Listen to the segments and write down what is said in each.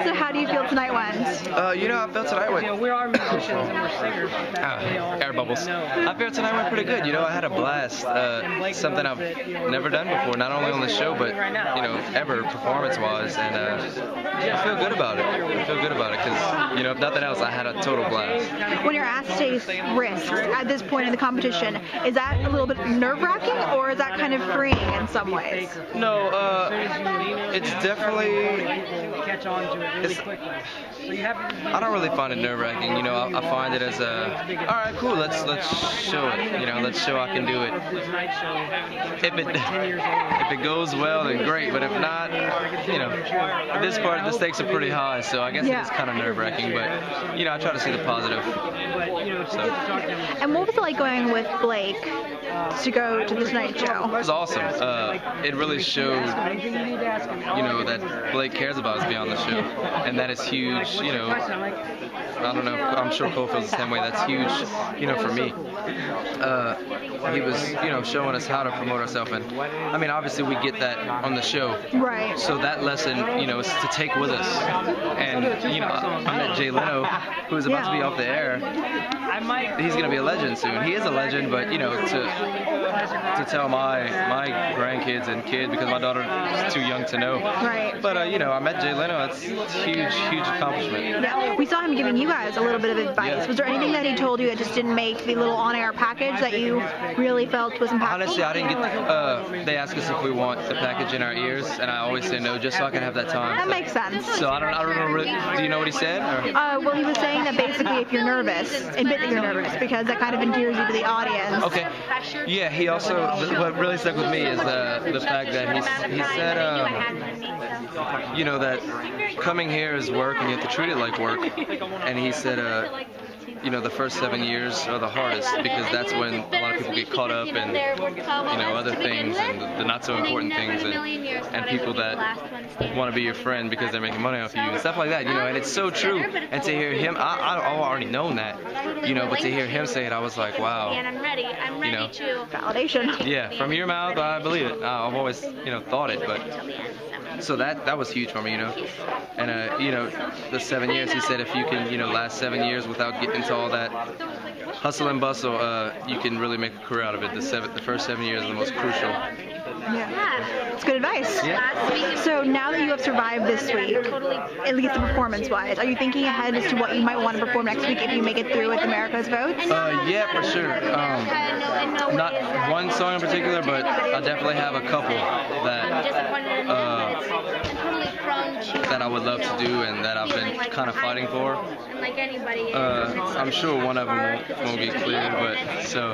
So how do you feel tonight went? I felt tonight went. We are musicians and we're singers. Air bubbles. I felt tonight went pretty good. I had a blast. Something I've never done before, not only on the show, but ever performance-wise, and I feel good about it. I feel good about it because if nothing else, I had a total blast. When you're asked to take risks at this point in the competition, is that a little bit nerve-wracking, or is that kind of freeing in some ways? No, it's definitely. I don't really find it nerve-wracking. I find it as all right, cool. Let's show it. Let's show I can do it. If it goes well, then great. But if not, this part the stakes are pretty high, so I guess it is kind of nerve-wracking. But I try to see the positive. So. And what was it like going with Blake to go to the Tonight Show? It was awesome. It really showed, that Blake cares about us beyond the show, and that is huge. I don't know. I'm sure Cole feels the same way. That's huge, for me. He was, showing us how to promote ourselves, and I mean, obviously we get that on the show. Right. So that lesson, is to take with us. And I met Jay Leno, who's about to be off the air. He's gonna be a legend soon. He is a legend, but to tell my grandkids and kids, because my daughter is too young to know. Right. But I met Jay Leno. It's huge accomplishment. Yeah. We saw him giving you guys a little bit of advice. Yeah. Was there anything that he told you that just didn't make the little on-air package that you really felt was impactful? Honestly, I didn't get. They ask us if we want the package in our ears, and I always say no, just so I can have that time. That makes sense. So I don't remember. Do you know what he said? Or? Well, he was saying that basically if you're nervous, admit that you're nervous, because that kind of endears you to the audience. Okay. Yeah, he also, what really stuck with me is the fact that he said, that coming here is work and you have to treat it like work. And he said, the first 7 years are the hardest because that's when a lot of people get caught up in, other things and the not so important things and people that want to be your friend because they're making money off you and stuff like that, and it's so true. And to hear him, I've already known that, but to hear him say it, I was like, wow. I'm ready to. Validation. Yeah, from your mouth, I believe it. I've always, thought it, but. So that was huge for me, and the 7 years, he said if you can, last 7 years without getting into all that hustle and bustle, you can really make a career out of it. The first 7 years are the most crucial. Yeah, it's good advice. Yeah. So now that you have survived this week, at least performance-wise, are you thinking ahead as to what you might want to perform next week if you make it through with America's Votes? Yeah, for sure. Not one song in particular, but I definitely have a couple that I would love to do and that I've been kind of fighting for. I'm sure one of them won't get cleared, but so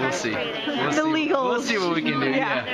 we'll see. The legals. We'll see what we can do. Yeah.